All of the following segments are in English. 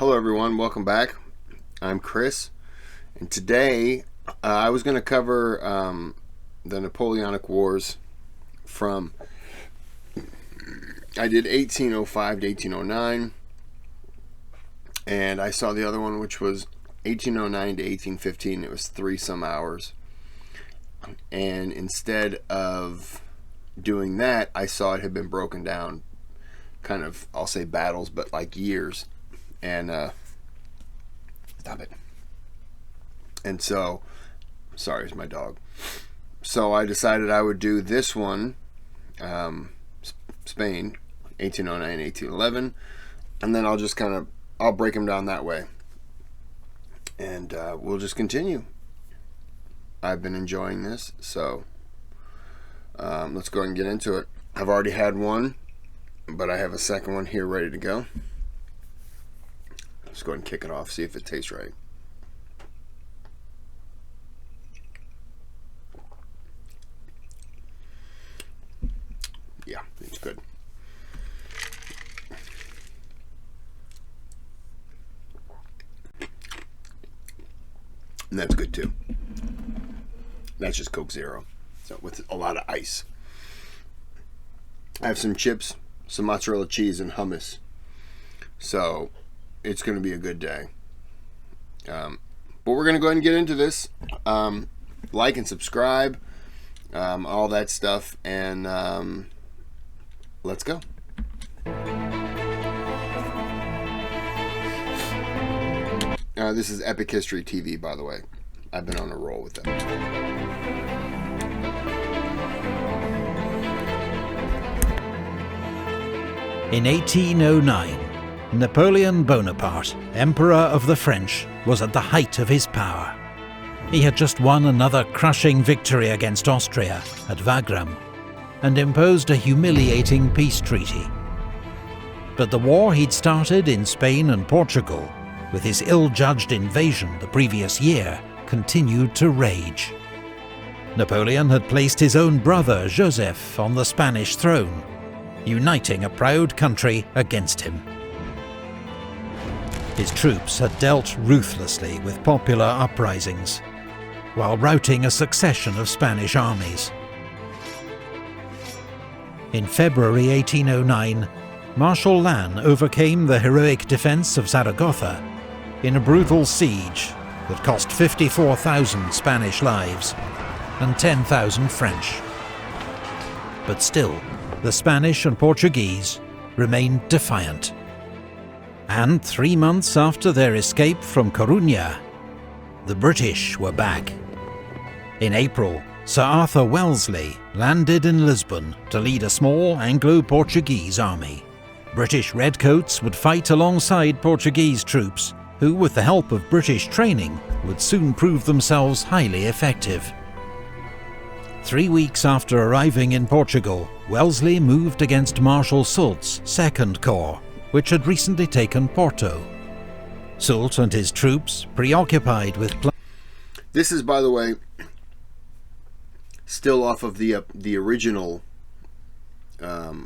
Hello everyone, welcome back. I'm Kris, and today I was going to cover the Napoleonic Wars from, I did 1805 to 1809, and I saw the other one which was 1809 to 1815. It was 3 some hours, and instead of doing that, I saw it had been broken down, kind of, I'll say battles, but like years. And stop it. And so, sorry, it's my dog. So I decided I would do this one, Spain, 1809, 1811, and then I'll just I'll break them down that way, and we'll just continue. I've been enjoying this, so let's go ahead and get into it. I've already had one, but I have a second one here ready to go. Let's go ahead and kick it off, see if it tastes right. Yeah, it's good. And that's good too. That's just Coke Zero, so with a lot of ice. I have some chips, some mozzarella cheese, and hummus. So it's going to be a good day. But we're going to go ahead and get into this. Like and subscribe, all that stuff, and let's go. This is Epic History TV, by the way. I've been on a roll with them. In 1809, Napoleon Bonaparte, Emperor of the French, was at the height of his power. He had just won another crushing victory against Austria at Wagram and imposed a humiliating peace treaty. But the war he'd started in Spain and Portugal, with his ill-judged invasion the previous year, continued to rage. Napoleon had placed his own brother Joseph on the Spanish throne, uniting a proud country against him. His troops had dealt ruthlessly with popular uprisings, while routing a succession of Spanish armies. In February 1809, Marshal Lannes overcame the heroic defence of Zaragoza in a brutal siege that cost 54,000 Spanish lives and 10,000 French. But still, the Spanish and Portuguese remained defiant. And 3 months after their escape from Coruña, the British were back. In April, Sir Arthur Wellesley landed in Lisbon to lead a small Anglo-Portuguese army. British redcoats would fight alongside Portuguese troops, who, with the help of British training, would soon prove themselves highly effective. 3 weeks after arriving in Portugal, Wellesley moved against Marshal Soult's Second Corps, which had recently taken Porto. Soult and his troops, preoccupied with... This is, by the way, still off of the original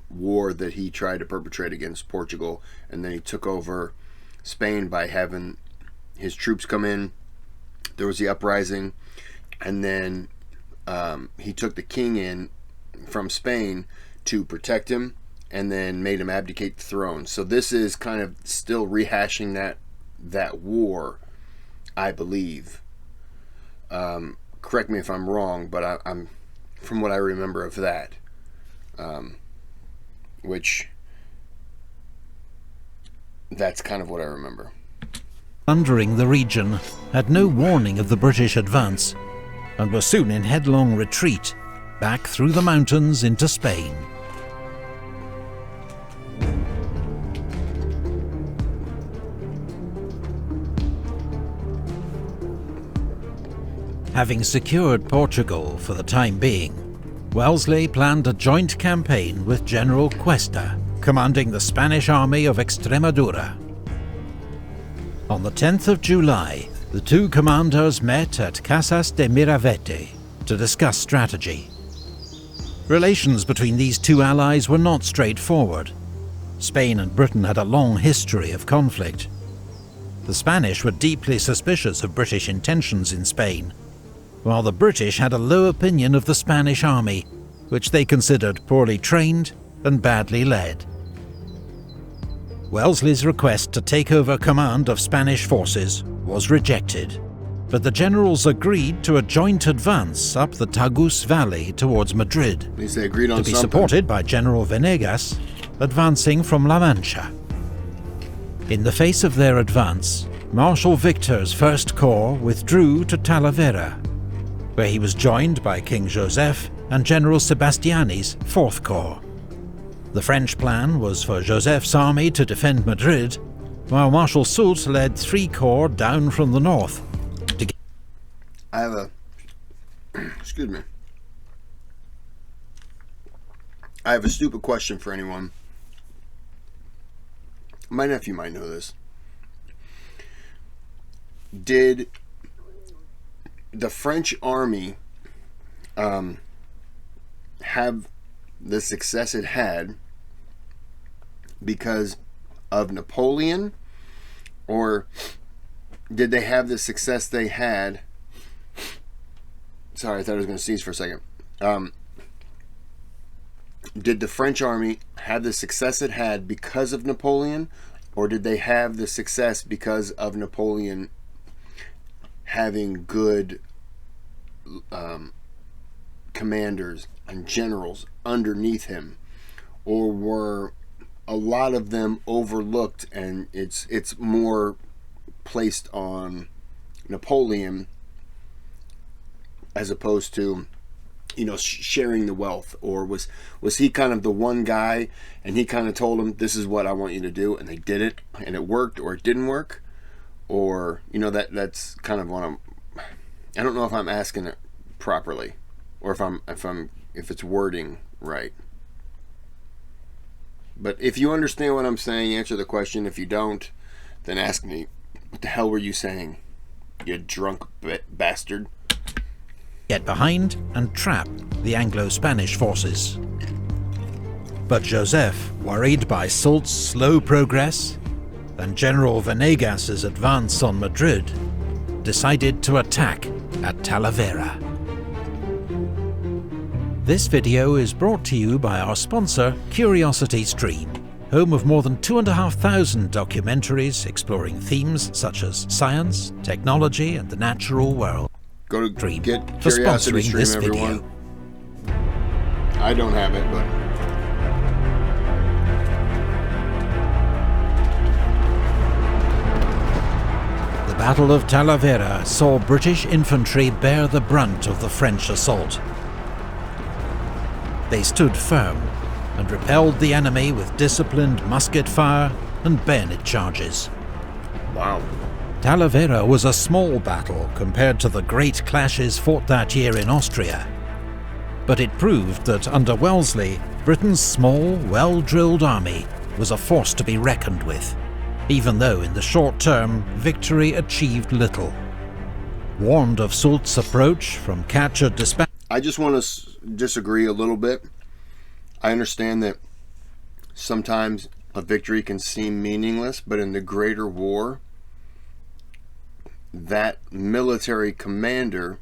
war that he tried to perpetrate against Portugal, and then he took over Spain by having his troops come in. There was the uprising, and then he took the king in from Spain to protect him, and then made him abdicate the throne. So this is kind of still rehashing that war, I believe. Correct me if I'm wrong, but I'm from what I remember of that, which that's kind of what I remember. Plundering the region, had no warning of the British advance, and were soon in headlong retreat back through the mountains into Spain. Having secured Portugal for the time being, Wellesley planned a joint campaign with General Cuesta, commanding the Spanish army of Extremadura. On the 10th of July, the two commanders met at Casas de Miravete to discuss strategy. Relations between these two allies were not straightforward. Spain and Britain had a long history of conflict. the Spanish were deeply suspicious of British intentions in Spain, while the British had a low opinion of the Spanish army, which they considered poorly trained and badly led. Wellesley's request to take over command of Spanish forces was rejected, but the generals agreed to a joint advance up the Tagus Valley towards Madrid, At least they agreed on to be something. supported by General Venegas, advancing from La Mancha. In the face of their advance, Marshal Victor's First Corps withdrew to Talavera, where he was joined by King Joseph and General Sebastiani's Fourth Corps. The French plan was for Joseph's army to defend Madrid, while Marshal Soult led 3 corps down from the north. I have a... excuse me. I have a stupid question for anyone. My nephew might know this. Did the French army have the success it had because of Napoleon, or did they have the success they had? Sorry, I thought I was going to sneeze for a second. Did the French army have the success it had because of Napoleon, or did they have the success because of Napoleon having good commanders and generals underneath him, or were a lot of them overlooked and it's more placed on Napoleon as opposed to, you know, sharing the wealth? Or was he kind of the one guy and he kind of told them, this is what I want you to do, and they did it and it worked, or it didn't work? Or, you know, that's kind of what I don't know if I'm asking it properly, or if it's wording right. But if you understand what I'm saying, answer the question. If you don't, then ask me, what the hell were you saying, you drunk bastard? Get behind and trap the Anglo-Spanish forces. But Joseph, worried by Soult's slow progress and General Venegas's advance on Madrid, decided to attack at Talavera. This video is brought to you by our sponsor, CuriosityStream, home of more than 2,500 documentaries exploring themes such as science, technology, and the natural world. Go to Dream get for Curiosity sponsoring Stream, this everyone. video. I don't have it, but The Battle of Talavera saw British infantry bear the brunt of the French assault. They stood firm and repelled the enemy with disciplined musket fire and bayonet charges. wow. Talavera was a small battle compared to the great clashes fought that year in Austria, but it proved that under Wellesley, Britain's small, well-drilled army was a force to be reckoned with, even though in the short term, victory achieved little. Warned of Soult's approach from captured dispatch, I just want to disagree a little bit. I understand that sometimes a victory can seem meaningless, but in the greater war, that military commander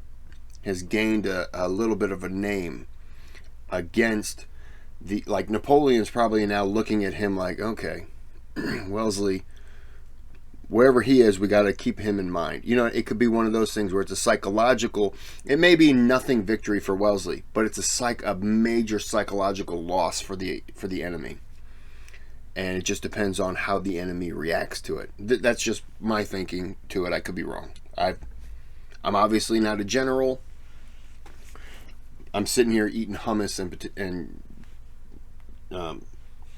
has gained a little bit of a name against the, like, Napoleon's probably now looking at him like, okay, Wellesley, wherever he is, we got to keep him in mind. You know, it could be one of those things where it's a psychological, it may be nothing victory for Wellesley, but it's a major psychological loss for the enemy. And it just depends on how the enemy reacts to it. That's just my thinking to it. I could be wrong. I'm obviously not a general. I'm sitting here eating hummus and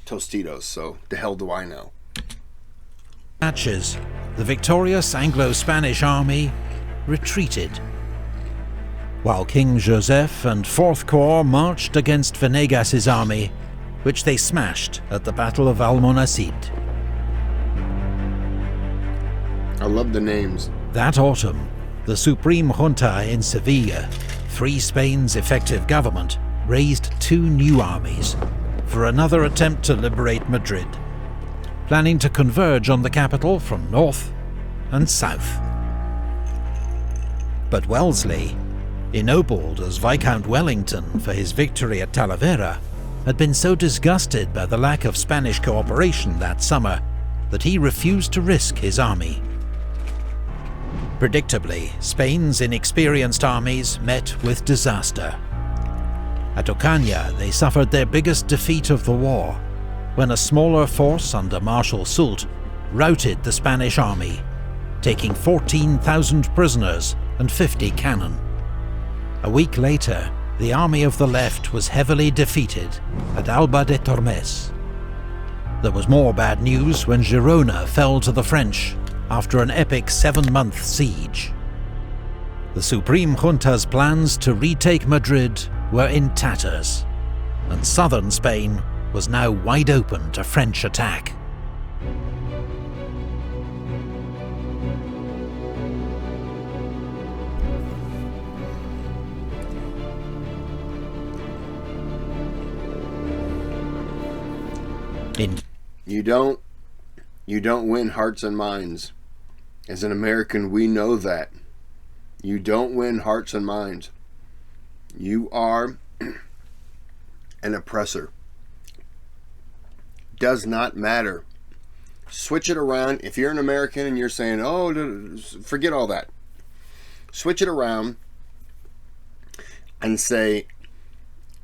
Tostitos, so the hell do I know? the victorious Anglo-Spanish army retreated, while King Joseph and Fourth Corps marched against Venegas's army, which they smashed at the Battle of Almonacid. I love the names. That autumn, the Supreme Junta in Seville, Free Spain's effective government, raised 2 new armies for another attempt to liberate Madrid, planning to converge on the capital from north and south. But Wellesley, ennobled as Viscount Wellington for his victory at Talavera, had been so disgusted by the lack of Spanish cooperation that summer that he refused to risk his army. Predictably, Spain's inexperienced armies met with disaster. At Ocaña, they suffered their biggest defeat of the war, when a smaller force under Marshal Soult routed the Spanish army, taking 14,000 prisoners and 50 cannon. A week later, the army of the left was heavily defeated at Alba de Tormes. There was more bad news when Girona fell to the French after an epic 7-month siege. The Supreme Junta's plans to retake Madrid were in tatters, and southern Spain was now wide open to French attack. You don't win hearts and minds. As an American, we know that. You don't win hearts and minds. You are an oppressor. Does not matter. Switch it around. If you're an American and you're saying, oh, forget all that. Switch it around and say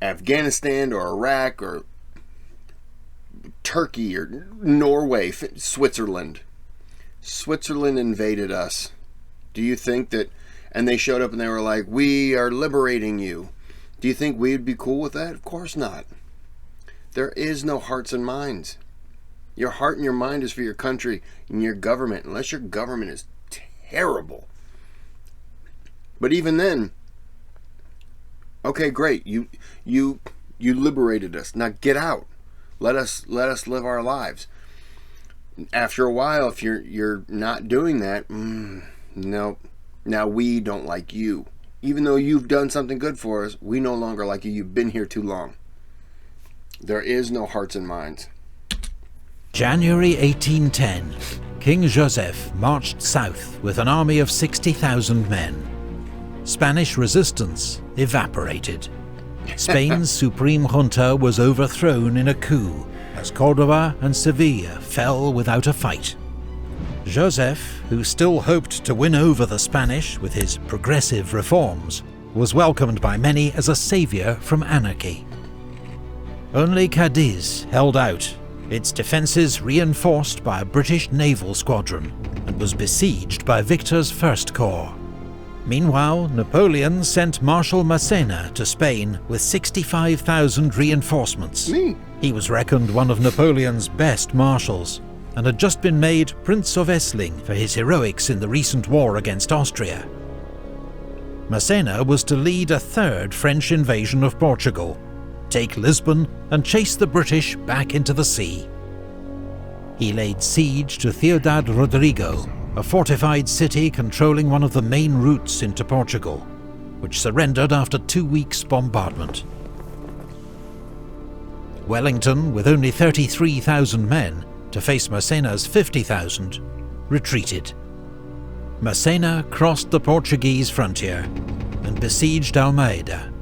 Afghanistan or Iraq or Turkey or Norway, Switzerland. Switzerland invaded us. Do you think that, and they showed up and they were like, we are liberating you. Do you think we'd be cool with that? Of course not. There is no hearts and minds. Your heart and your mind is for your country and your government, unless your government is terrible. But even then, okay, great. You liberated us. Now get out. Let us live our lives. After a while, if you're not doing that, no. Now we don't like you. Even though you've done something good for us, we no longer like you. You've been here too long. There is no hearts and minds. January 1810, King Joseph marched south with an army of 60,000 men. Spanish resistance evaporated. Spain's Supreme Junta was overthrown in a coup, as Córdoba and Sevilla fell without a fight. Joseph, who still hoped to win over the Spanish with his progressive reforms, was welcomed by many as a saviour from anarchy. Only Cadiz held out, its defences reinforced by a British naval squadron, and was besieged by Victor's First Corps. Meanwhile, Napoleon sent Marshal Massena to Spain with 65,000 reinforcements. He was reckoned one of Napoleon's best marshals, and had just been made Prince of Essling for his heroics in the recent war against Austria. Massena was to lead a third French invasion of Portugal, take Lisbon and chase the British back into the sea. He laid siege to Ciudad Rodrigo, a fortified city controlling one of the main routes into Portugal, which surrendered after 2 weeks' bombardment. Wellington, with only 33,000 men to face Massena's 50,000, retreated. Massena crossed the Portuguese frontier and besieged Almeida.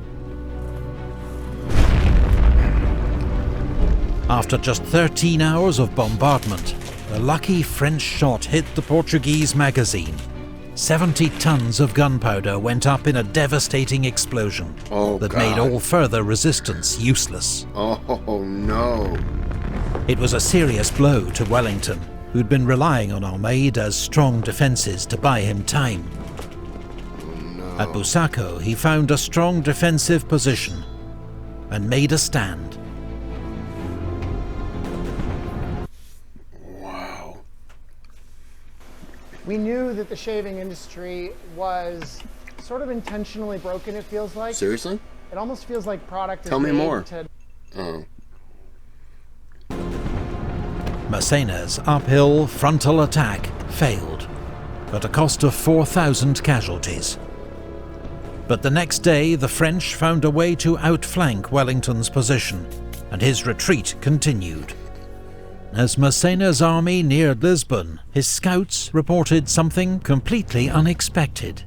After just 13 hours of bombardment, a lucky French shot hit the Portuguese magazine. 70 tons of gunpowder went up in a devastating explosion that made all further resistance useless. Oh no. It was a serious blow to Wellington, who'd been relying on Almeida's strong defences to buy him time. No. At Busaco, he found a strong defensive position and made a stand. We knew that the shaving industry was sort of intentionally broken, it feels like. Seriously? It almost feels like product is Tell me made more. to... Oh. Massena's uphill frontal attack failed, at a cost of 4,000 casualties. But the next day, the French found a way to outflank Wellington's position, and his retreat continued. as Massena's army neared Lisbon, his scouts reported something completely unexpected.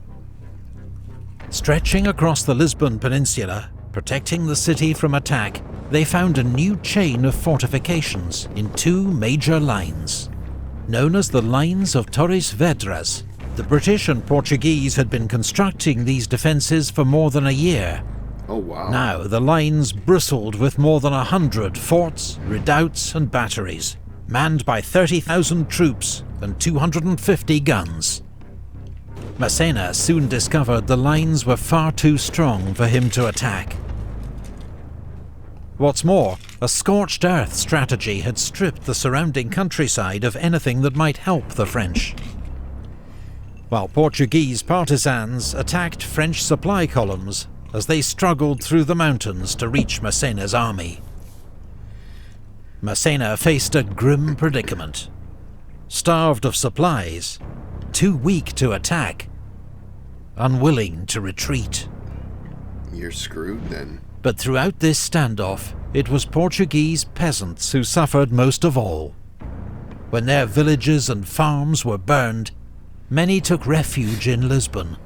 Stretching across the Lisbon peninsula, protecting the city from attack, they found a new chain of fortifications in two major lines. Known as the Lines of Torres Vedras, the British and Portuguese had been constructing these defences for more than a year. Oh wow. Now the lines bristled with more than 100 forts, redoubts and batteries, manned by 30,000 troops and 250 guns. Massena soon discovered the lines were far too strong for him to attack. What's more, a scorched earth strategy had stripped the surrounding countryside of anything that might help the French. While Portuguese partisans attacked French supply columns as they struggled through the mountains to reach Massena's army. Massena faced a grim predicament. Starved of supplies, too weak to attack, unwilling to retreat. You're screwed then. But throughout this standoff, it was Portuguese peasants who suffered most of all. When their villages and farms were burned, many took refuge in Lisbon,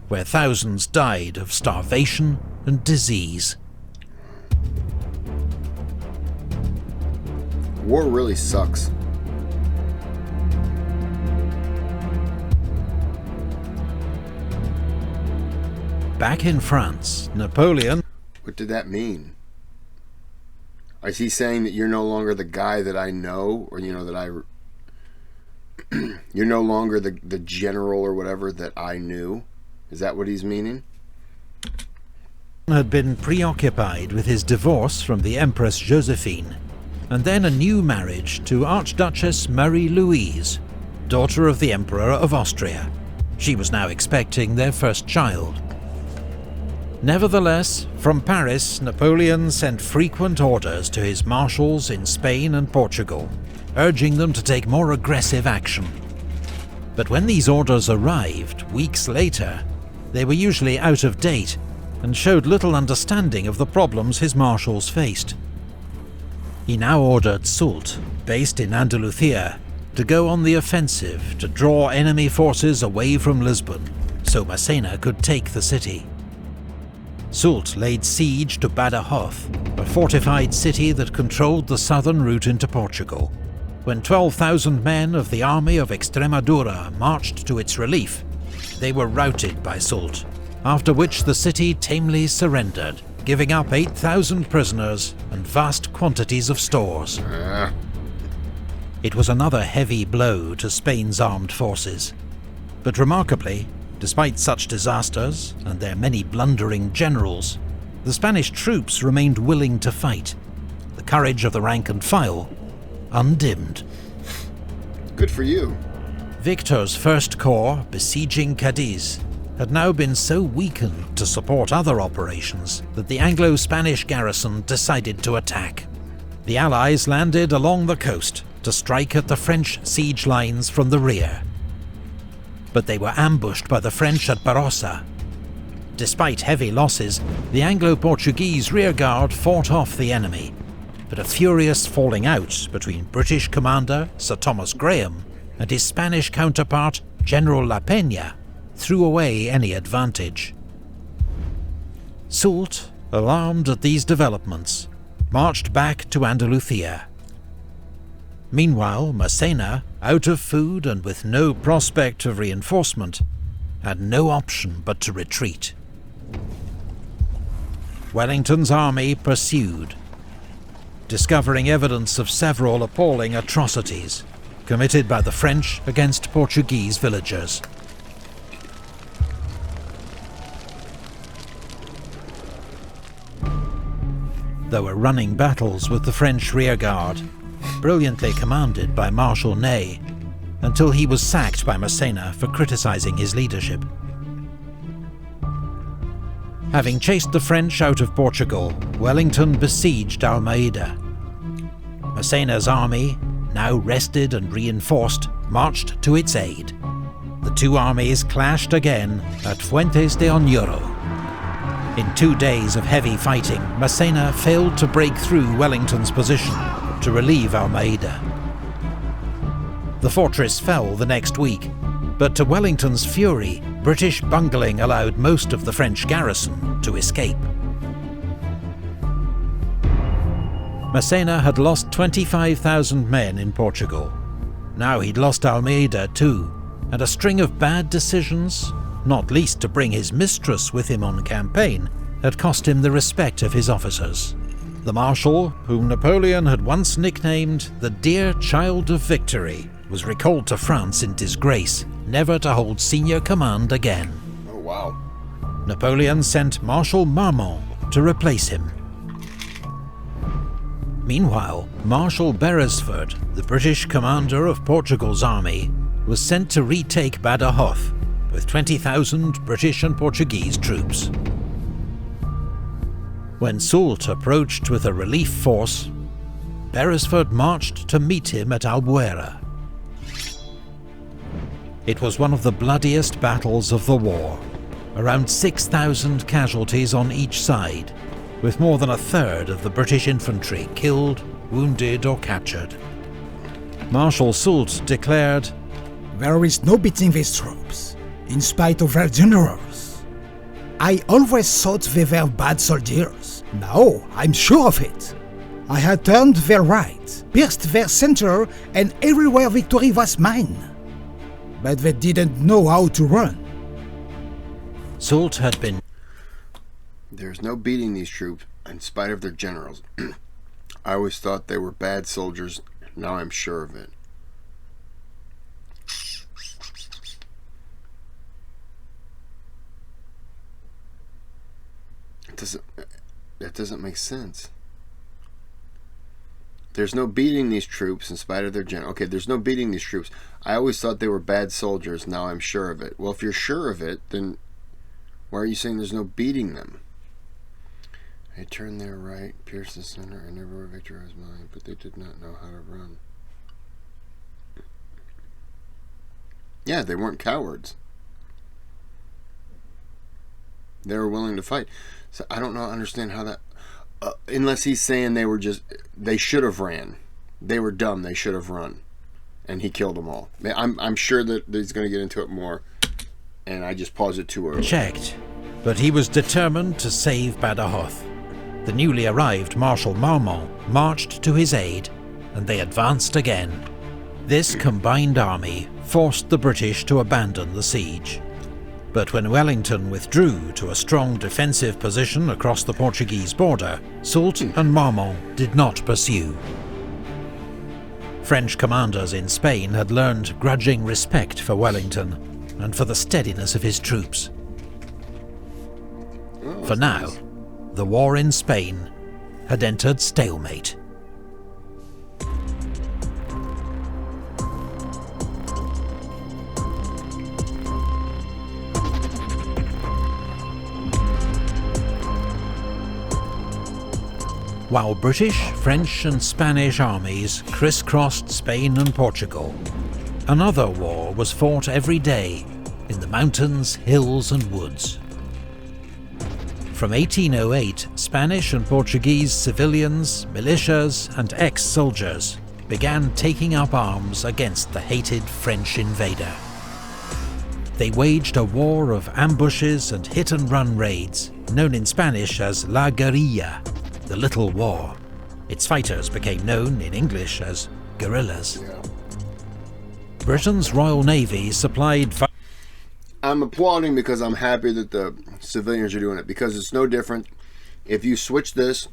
where thousands died of starvation and disease. War really sucks. Back in France, Napoleon... What did that mean? Is he saying that you're no longer the guy that I know, or that you're no longer the general or whatever that I knew? Is that what he's meaning? ...had been preoccupied with his divorce from the Empress Josephine, and then a new marriage to Archduchess Marie-Louise, daughter of the Emperor of Austria. She was now expecting their first child. Nevertheless, from Paris, Napoleon sent frequent orders to his marshals in Spain and Portugal, urging them to take more aggressive action. But when these orders arrived weeks later, they were usually out of date and showed little understanding of the problems his marshals faced. He now ordered Soult, based in Andalusia, to go on the offensive to draw enemy forces away from Lisbon, so Massena could take the city. Soult laid siege to Badajoz, a fortified city that controlled the southern route into Portugal. When 12,000 men of the army of Extremadura marched to its relief, they were routed by Soult, after which the city tamely surrendered, giving up 8,000 prisoners and vast quantities of stores. It was another heavy blow to Spain's armed forces. But remarkably, despite such disasters and their many blundering generals, the Spanish troops remained willing to fight, the courage of the rank and file undimmed. Good for you. Victor's First Corps, besieging Cadiz, had now been so weakened to support other operations that the Anglo-Spanish garrison decided to attack. The Allies landed along the coast to strike at the French siege lines from the rear. But they were ambushed by the French at Barossa. Despite heavy losses, the Anglo-Portuguese rearguard fought off the enemy, but a furious falling out between British commander Sir Thomas Graham and his Spanish counterpart General La Peña threw away any advantage. Soult, alarmed at these developments, marched back to Andalusia. Meanwhile, Massena, out of food and with no prospect of reinforcement, had no option but to retreat. Wellington's army pursued, discovering evidence of several appalling atrocities committed by the French against Portuguese villagers. There were running battles with the French rearguard, brilliantly commanded by Marshal Ney, until he was sacked by Massena for criticising his leadership. Having chased the French out of Portugal, Wellington besieged Almeida. Massena's army, now rested and reinforced, marched to its aid. The two armies clashed again at Fuentes de Oñoro. In 2 days of heavy fighting, Massena failed to break through Wellington's position, to relieve Almeida. The fortress fell the next week, but to Wellington's fury, British bungling allowed most of the French garrison to escape. Massena had lost 25,000 men in Portugal. Now he'd lost Almeida too, and a string of bad decisions, not least to bring his mistress with him on campaign, had cost him the respect of his officers. The Marshal, whom Napoleon had once nicknamed the Dear Child of Victory, was recalled to France in disgrace, never to hold senior command again. Oh, wow. Napoleon sent Marshal Marmont to replace him. Meanwhile, Marshal Beresford, the British commander of Portugal's army, was sent to retake Badajoz with 20,000 British and Portuguese troops. When Soult approached with a relief force, Beresford marched to meet him at Albuera. It was one of the bloodiest battles of the war, around 6,000 casualties on each side, with more than a third of the British infantry killed, wounded or captured. Marshal Soult declared, "There is no beating these troops, in spite of their generals. I always thought they were bad soldiers. Now I'm sure of it. I had turned their right, pierced their center, and everywhere victory was mine. But they didn't know how to run." Soult had been There's no beating these troops in spite of their generals. I always thought they were bad soldiers. Now I'm sure of it. That doesn't make sense. There's no beating these troops in spite of their general. Okay, there's no beating these troops. I always thought they were bad soldiers. Now I'm sure of it. Well, if you're sure of it, then why are you saying there's no beating them? They turned their right, pierced the center, and everywhere victory was mine, but they did not know how to run. Yeah, they weren't cowards. They were willing to fight. So I don't understand how that... unless he's saying they should have ran. They were dumb, they should have run. And he killed them all. I'm sure that he's going to get into it more, and I just paused it too early. checked, but he was determined to save Badajoz. The newly arrived Marshal Marmont marched to his aid, and they advanced again. This combined army forced the British to abandon the siege. But when Wellington withdrew to a strong defensive position across the Portuguese border, Soult and Marmont did not pursue. French commanders in Spain had learned grudging respect for Wellington and for the steadiness of his troops. For now, the war in Spain had entered stalemate. While British, French and Spanish armies crisscrossed Spain and Portugal, another war was fought every day in the mountains, hills and woods. From 1808, Spanish and Portuguese civilians, militias and ex-soldiers began taking up arms against the hated French invader. They waged a war of ambushes and hit-and-run raids, known in Spanish as La Guerrilla, the Little War. Its fighters became known in English as guerrillas. Yeah. Britain's Royal Navy supplied... I'm applauding because I'm happy that the civilians are doing it, because it's no different. If you switch this,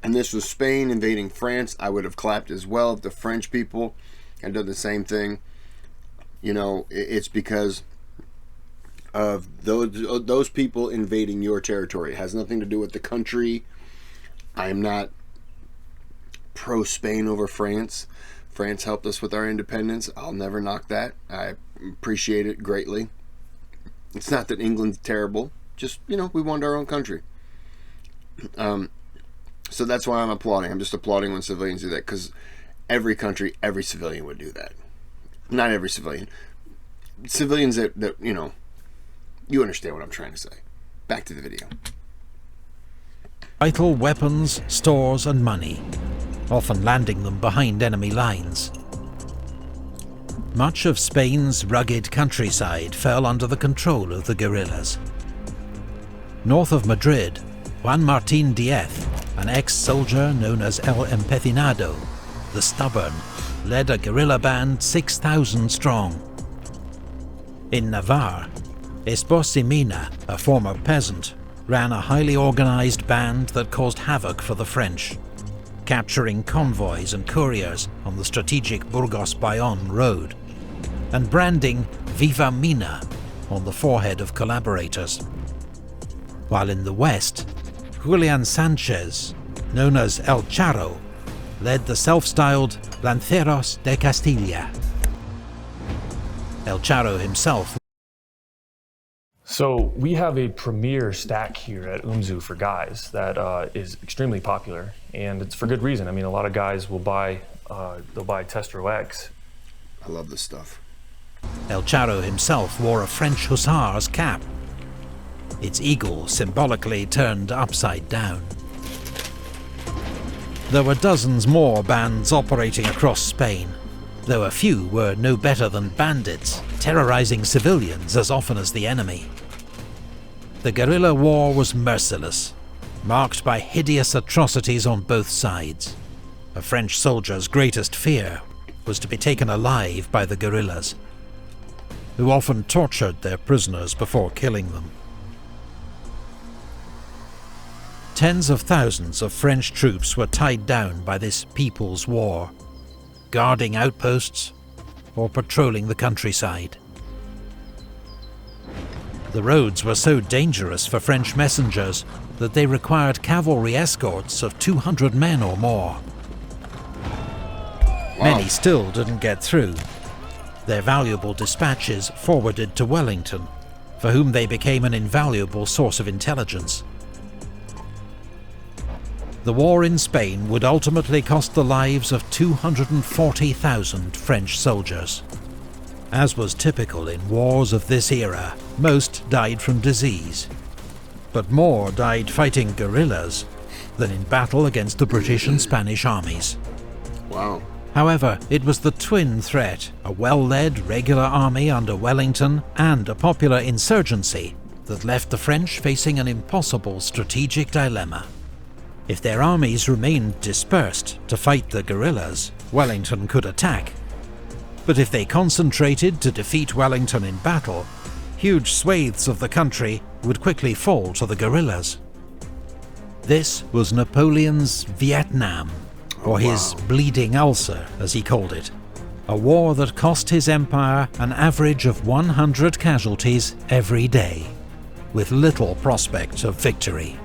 and this was Spain invading France, I would have clapped as well. If the French people had done the same thing, you know, it's because of those people invading your territory. It has nothing to do with the country. I am not pro-Spain over France. France helped us with our independence. I'll never knock that. I appreciate it greatly. It's not that England's terrible. Just, you know, we wanted our own country. So that's why I'm applauding. I'm just applauding when civilians do that, because every country, every civilian would do that. Not every civilian. Civilians that you know, you understand what I'm trying to say. Back to the video. Vital weapons, stores and money. often landing them behind enemy lines. Much of Spain's rugged countryside fell under the control of the guerrillas. North of Madrid, Juan Martín Díez, an ex-soldier known as El Empecinado, the Stubborn, led a guerrilla band 6,000 strong. In Navarre, Esposimina, a former peasant, ran a highly organised band that caused havoc for the French, capturing convoys and couriers on the strategic Burgos-Bayonne road, and branding Viva Mina on the forehead of collaborators. While in the west, Julian Sanchez, known as El Charro, led the self-styled Lanceros de Castilla. El Charro himself. So we have a premier stack here at UMZU for guys that is extremely popular, and it's for good reason. I mean, a lot of guys will buy, they'll buy Testro X. I love this stuff. El Charro himself wore a French hussar's cap, its eagle symbolically turned upside down. There were dozens more bands operating across Spain, though a few were no better than bandits, terrorizing civilians as often as the enemy. The guerrilla war was merciless, marked by hideous atrocities on both sides. A French soldier's greatest fear was to be taken alive by the guerrillas, who often tortured their prisoners before killing them. Tens of thousands of French troops were tied down by this people's war, guarding outposts or patrolling the countryside. The roads were so dangerous for French messengers that they required cavalry escorts of 200 men or more. Wow. Many still didn't get through, their valuable dispatches forwarded to Wellington, for whom they became an invaluable source of intelligence. The war in Spain would ultimately cost the lives of 240,000 French soldiers. As was typical in wars of this era, most died from disease, but more died fighting guerrillas than in battle against the British and Spanish armies. Wow. However, it was the twin threat, a well-led regular army under Wellington and a popular insurgency, that left the French facing an impossible strategic dilemma. If their armies remained dispersed to fight the guerrillas, Wellington could attack. But if they concentrated to defeat Wellington in battle, huge swathes of the country would quickly fall to the guerrillas. This was Napoleon's Vietnam, or his bleeding ulcer, as he called it. A war that cost his empire an average of 100 casualties every day, with little prospect of victory.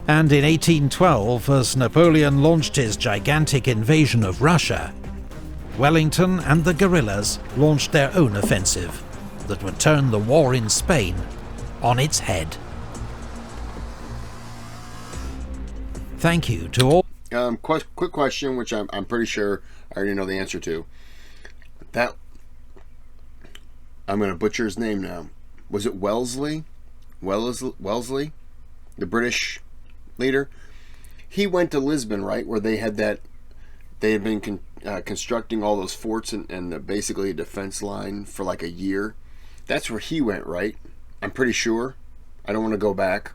And in 1812, as Napoleon launched his gigantic invasion of Russia, Wellington and the guerrillas launched their own offensive that would turn the war in Spain on its head. Thank you to all. Quick question, which I'm pretty sure I already know the answer to. That, I'm going to butcher his name now. Was it Wellesley? Wellesley? The British leader? He went to Lisbon, right, where they had been constructing all those forts and basically a defense line for like a year. That's where he went, right? I'm pretty sure. I don't want to go back,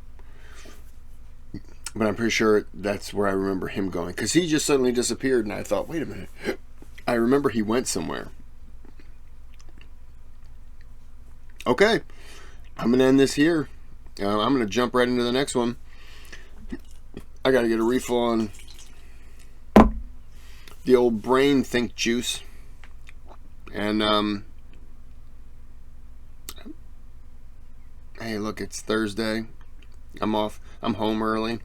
but I'm pretty sure that's where I remember him going, because he just suddenly disappeared, and I thought, wait a minute, I remember he went somewhere. Okay, I'm gonna end this here. I'm gonna jump right into the next one. I gotta get a refill on the old brain think juice, and hey, look, it's Thursday. I'm off. I'm home early.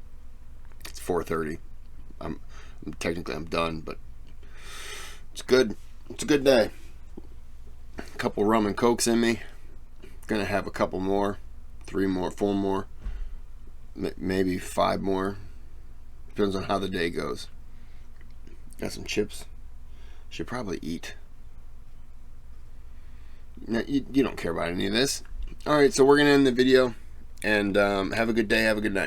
It's 4:30. I'm done, but it's good. It's a good day. A couple rum and cokes in me. Gonna have a couple more, 3 more, 4 more, maybe 5 more. Depends on how the day goes. Got some chips. Should probably eat. Now, you don't care about any of this. Alright, so we're gonna end the video, and have a good day, have a good night.